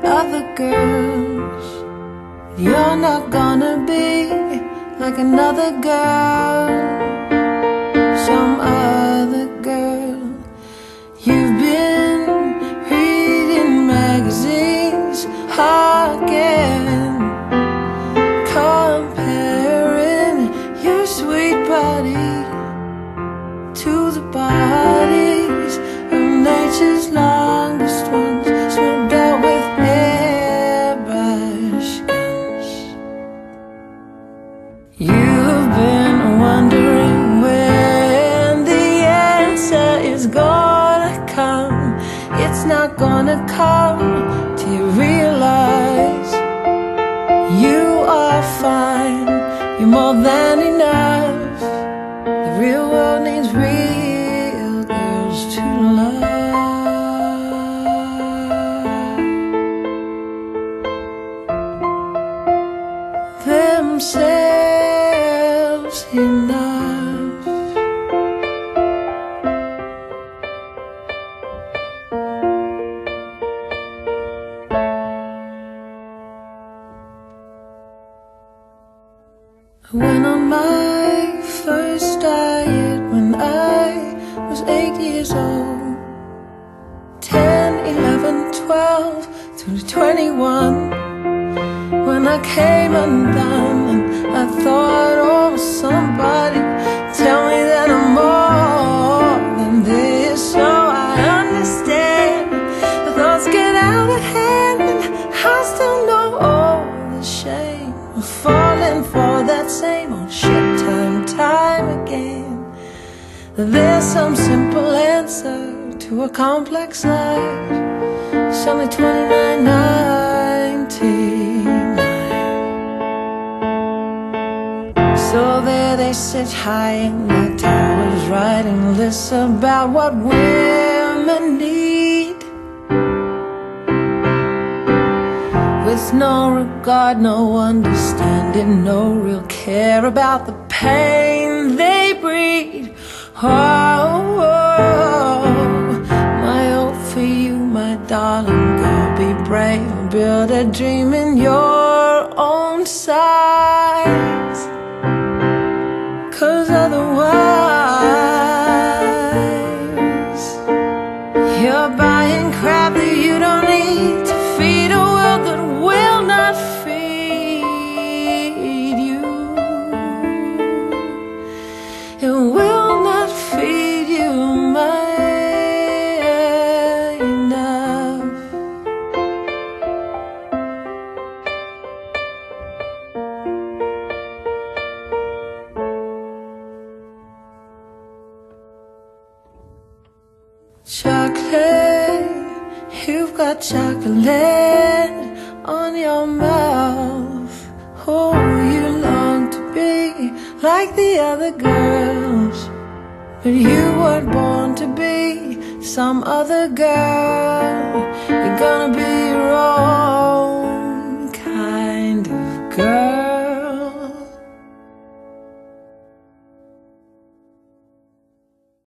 other girls. You're not gonna be like another girl, some other girl. You've been reading magazines again, comparing your sweet body to the bodies of nature's longest ones, smoked out with airbrush guns. You've been wondering when the answer is gonna come. It's not gonna come till you realize you are fine, you're more than enough. The real world needs real girls to love themselves enough. I went on my first diet when I was 8 years old. 10, 11, 12 through 21. When I came undone and I thought, oh, somebody tell me that I'm more than this. So I understand the thoughts get out of hand, and I still know all the shame of falling for that same old shit time again. There's some simple answer to a complex life. It's only 29.99. So there they sit high in their towers, writing lists about what women need, with no regard, no understanding, no real care about the pain they breed. Oh, my hope for you, my darling girl, be brave, build a dream in your own size, 'cause otherwise you're buying crap that you don't need to feed a world that will not feed you. It will not feed you enough. Chocolate, you've got chocolate on your mouth. Oh, you long to be like the other girls, but you weren't born to be some other girl. You're gonna be your own kind of girl.